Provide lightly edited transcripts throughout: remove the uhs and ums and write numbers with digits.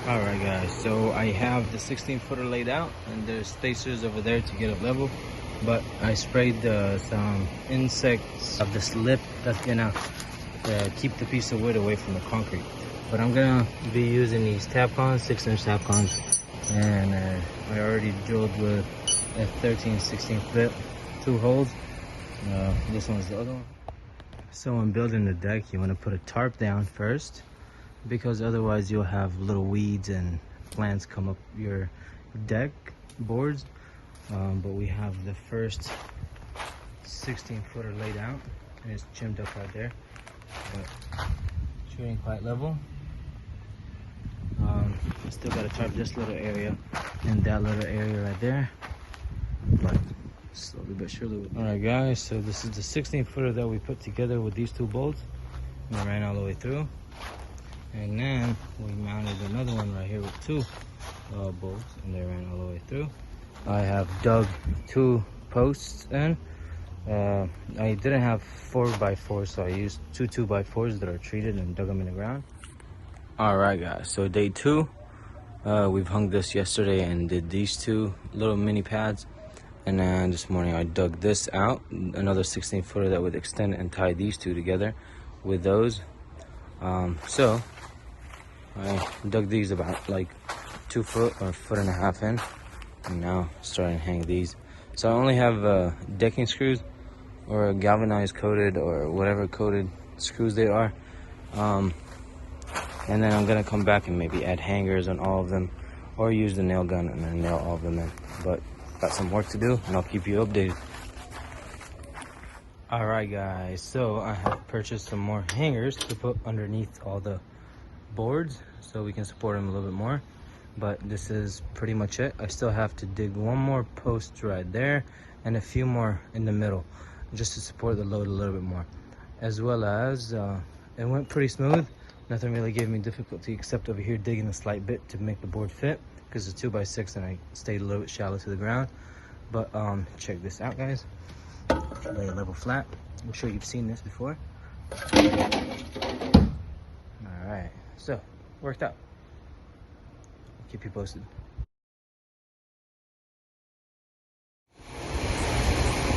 Alright guys, so I have the 16 footer laid out and there's spacers over there to get it level, but I sprayed some insects of this lip that's gonna keep the piece of wood away from the concrete. But I'm gonna be using these Tapcons, 6-inch Tapcons, and I already drilled with a 13/16 fit, 2 holes. This one's the other one. So when building the deck, you want to put a tarp down first, because otherwise you'll have little weeds and plants come up your deck boards. But we have the first 16 footer laid out and it's trimmed up right there, but shooting quite level. I still got to tarp this little area and that little area right there, but slowly but surely. All right guys, so this is the 16 footer that we put together with these 2 bolts and ran all the way through. And then we mounted another one right here with 2 bolts, and they ran all the way through. I have dug 2 posts in. I didn't have 4x4, so I used 2 2x4s that are treated and dug them in the ground. Alright guys, so day 2. We've hung this yesterday and did these 2 little mini pads. And then this morning I dug this out, another 16 footer that would extend and tie these 2 together with those. So I dug these about like 2 foot or 1.5 foot in, and now starting to hang these. So I only have decking screws or galvanized coated or whatever coated screws they are. And then I'm gonna come back and maybe add hangers on all of them, or use the nail gun and then nail all of them in. But got some work to do, and I'll keep you updated. Alright guys, so I have purchased some more hangers to put underneath all the boards so we can support them a little bit more. But this is pretty much it. I still have to dig 1 more post right there and a few more in the middle just to support the load a little bit more. As well as it went pretty smooth. Nothing really gave me difficulty except over here digging a slight bit to make the board fit, because it's 2x6 and I stayed a little bit shallow to the ground. But check this out guys. Lay it level flat. I'm sure you've seen this before. Alright, so worked out. I'll keep you posted.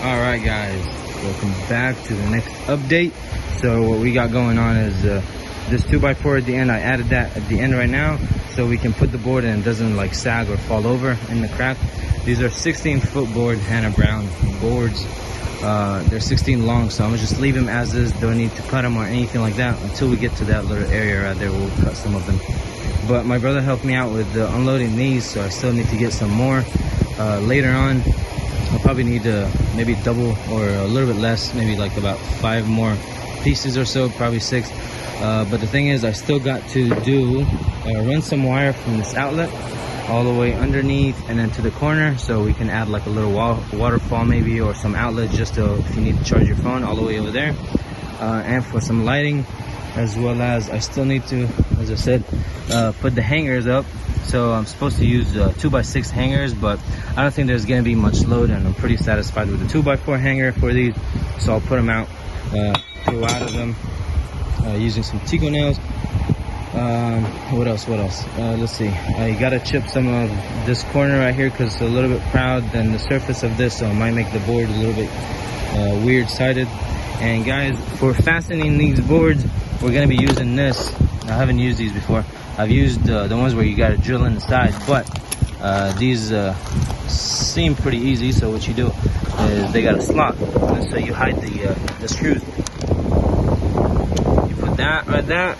Alright guys, welcome back to the next update. So what we got going on is this 2x4 at the end. I added that at the end right now so we can put the board and it doesn't like sag or fall over in the crack. These are 16 foot board Hannah Brown boards. They're 16 long, so I'm gonna just leave them as is. Don't need to cut them or anything like that until we get to that little area right there. We'll cut some of them. But my brother helped me out with unloading these, so I still need to get some more. Later on, I'll probably need to maybe double or a little bit less, maybe like about 5 more pieces or so, probably 6. But the thing is, I still got to do run some wire from this outlet all the way underneath and then to the corner, so we can add like a little waterfall maybe, or some outlet just to, if you need to charge your phone, all the way over there. And for some lighting, as well as I still need to, as I said, put the hangers up. So I'm supposed to use 2x6 hangers, but I don't think there's going to be much load, and I'm pretty satisfied with the 2x4 hanger for these. So I'll put them out, pull out of them using some Tico nails. What else? Let's see. I gotta chip some of this corner right here because it's a little bit proud than the surface of this, so it might make the board a little bit weird sided. And guys, for fastening these boards, we're gonna be using this. I haven't used these before. I've used the ones where you gotta drill in the side, but these seem pretty easy. So what you do is they got a slot, so you hide the screws. You put that right there.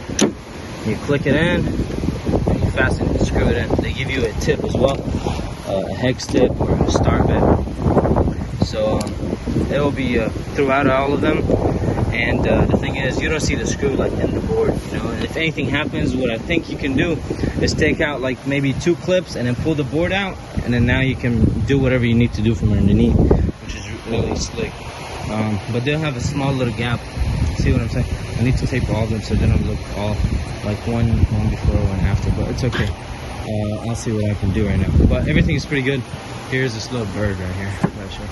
You click it in, and you fasten it and screw it in. They give you a tip as well, a hex tip or a star bit. So it will be throughout all of them. And the thing is, you don't see the screw like in the board, you know. And if anything happens, what I think you can do is take out like maybe 2 clips and then pull the board out, and then now you can do whatever you need to do from underneath, which is really slick. But they'll have a small little gap. See what I'm saying? I need to tape all of them so they don't look all like one before, one after, but it's okay. I'll see what I can do right now. But everything is pretty good. Here's this little bird right here. I'll show you.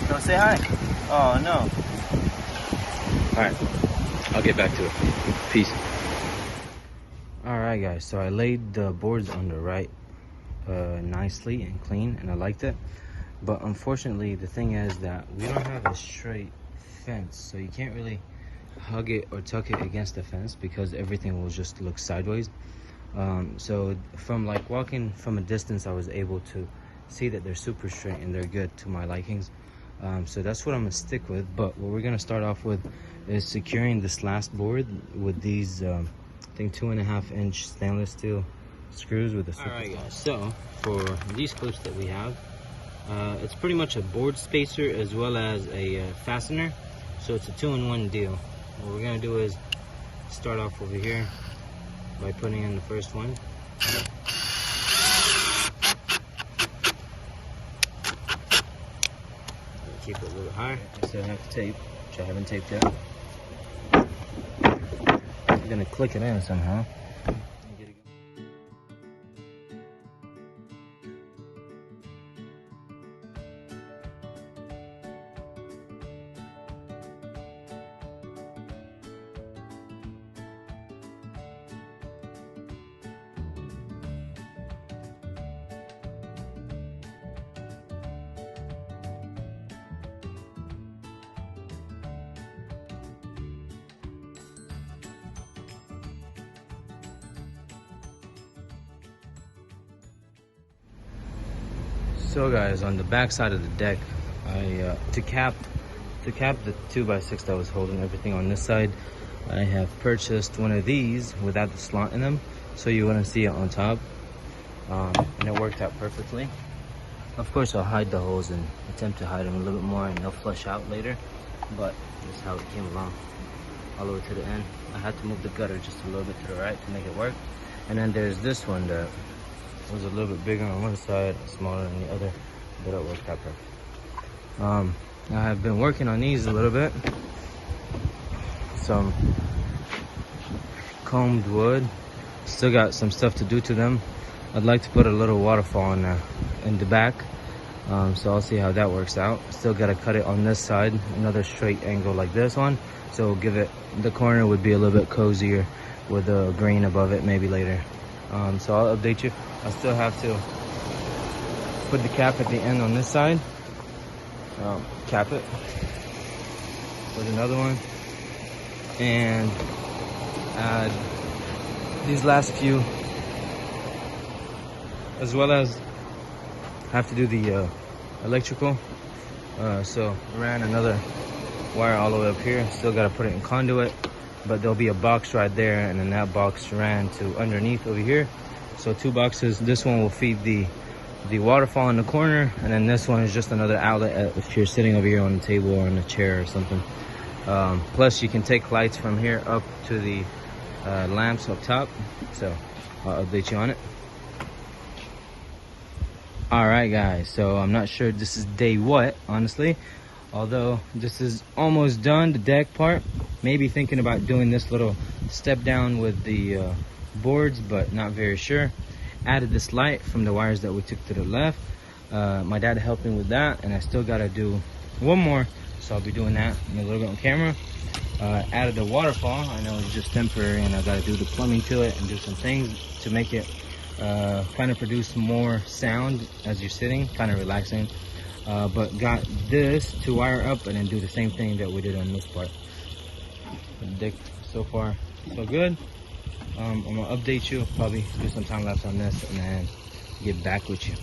Don't say hi. Oh no. right, I'll get back to it. Peace. All right, guys, so I laid the boards under right nicely and clean, and I liked it. But unfortunately, the thing is that we don't have a straight fence, so you can't really hug it or tuck it against the fence because everything will just look sideways. So from like walking from a distance, I was able to see that they're super straight and they're good to my likings. So that's what I'm gonna stick with. But what we're gonna start off with is securing this last board with these I think 2.5-inch stainless steel screws with a super. All right, guys, so for these clips that we have, it's pretty much a board spacer as well as a fastener, so it's a 2-in-1 deal. What we're gonna do is start off over here by putting in the first one. Keep it a little higher. I still have tape, which I haven't taped yet. I'm gonna click it in somehow. So guys, on the back side of the deck, I to cap the 2x6 that was holding everything on this side, I have purchased one of these without the slot in them, so you wouldn't see it on top, and it worked out perfectly. Of course, I'll hide the holes and attempt to hide them a little bit more, and they'll flush out later, but that's how it came along all the way to the end. I had to move the gutter just a little bit to the right to make it work. And then there's this one that was a little bit bigger on one side, smaller on the other, but it worked out perfect. I have been working on these a little bit. Some combed wood. Still got some stuff to do to them. I'd like to put a little waterfall in the back, so I'll see how that works out. Still got to cut it on this side, another straight angle like this one, so give it, the corner would be a little bit cozier with a green above it maybe later. So I'll update you. I still have to put the cap at the end on this side, cap it with another one, and add these last few, as well as have to do the electrical. So ran another wire all the way up here, still got to put it in conduit, but there'll be a box right there, and then that box ran to underneath over here. So 2 boxes. This one will feed the waterfall in the corner, and then this one is just another outlet if you're sitting over here on the table or on a chair or something. Plus you can take lights from here up to the lamps up top, so I'll update you on it. All right guys, so I'm not sure this is day what, honestly, although this is almost done, the deck part. Maybe thinking about doing this little step down with the boards, but not very sure. Added this light from the wires that we took to the left. My dad helped me with that, and I still gotta do one more, so I'll be doing that in a little bit on camera. Added the waterfall. I know it's just temporary, and I gotta do the plumbing to it and do some things to make it kind of produce more sound as you're sitting, kind of relaxing. But got this to wire up and then do the same thing that we did on this part. The deck so far so good. I'm gonna update you, probably do some time lapse on this, and then get back with you.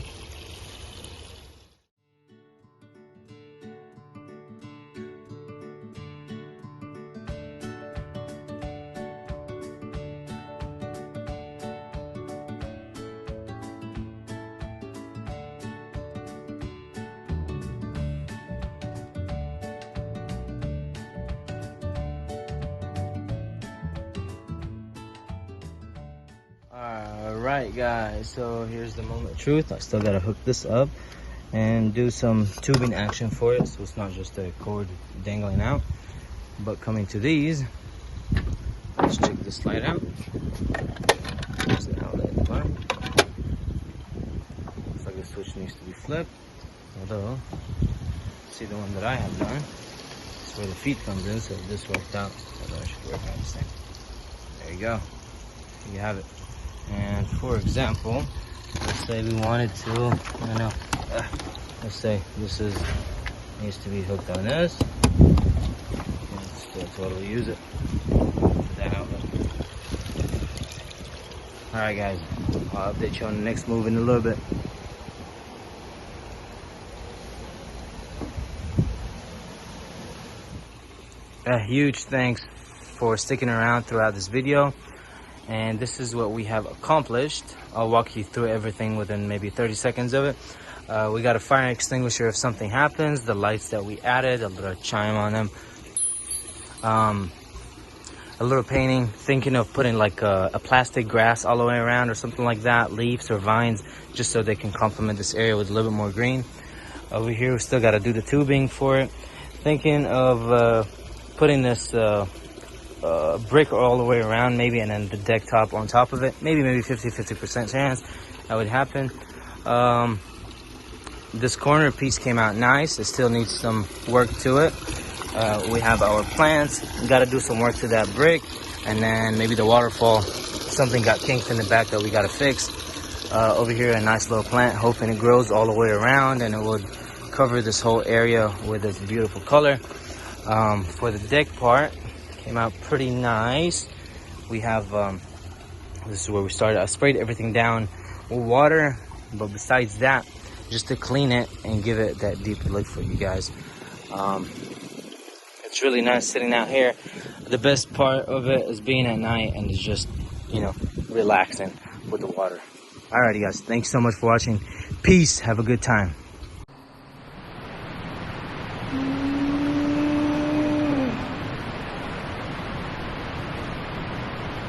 Alright guys, so here's the moment of truth. I still gotta hook this up and do some tubing action for it, so it's not just a cord dangling out. But coming to these, let's check this slide out. There's the outlet at the bottom. Looks like the switch needs to be flipped, although see the one that I have done, where the feet comes in, so this worked out. So I should work out the same. There you go. You have it. And for example, let's say we wanted to, I don't know, let's say this needs to be hooked on this. Let's still totally use it. Put that outlet. Alright guys, I'll update you on the next move in a little bit. A huge thanks for sticking around throughout this video, and this is what we have accomplished. I'll walk you through everything within maybe 30 seconds of it. We got a fire extinguisher if something happens, the lights that we added, a little chime on them, a little painting, thinking of putting like a plastic grass all the way around or something like that, leaves or vines, just so they can complement this area with a little bit more green. Over here we still got to do the tubing for it. Thinking of putting this brick all the way around maybe, and then the deck top on top of it. Maybe 50% chance that would happen. This corner piece came out nice. It still needs some work to it. We have our plants. We got to do some work to that brick, and then maybe the waterfall. Something got kinked in the back that we got to fix. Over here, a nice little plant, hoping it grows all the way around and it would cover this whole area with this beautiful color. For the deck part, came out pretty nice. We have this is where we started. I sprayed everything down with water, but besides that, just to clean it and give it that deeper look for you guys. It's really nice sitting out here. The best part of it is being at night and it's just, you know, relaxing with the water. Alrighty guys, thanks so much for watching. Peace, have a good time.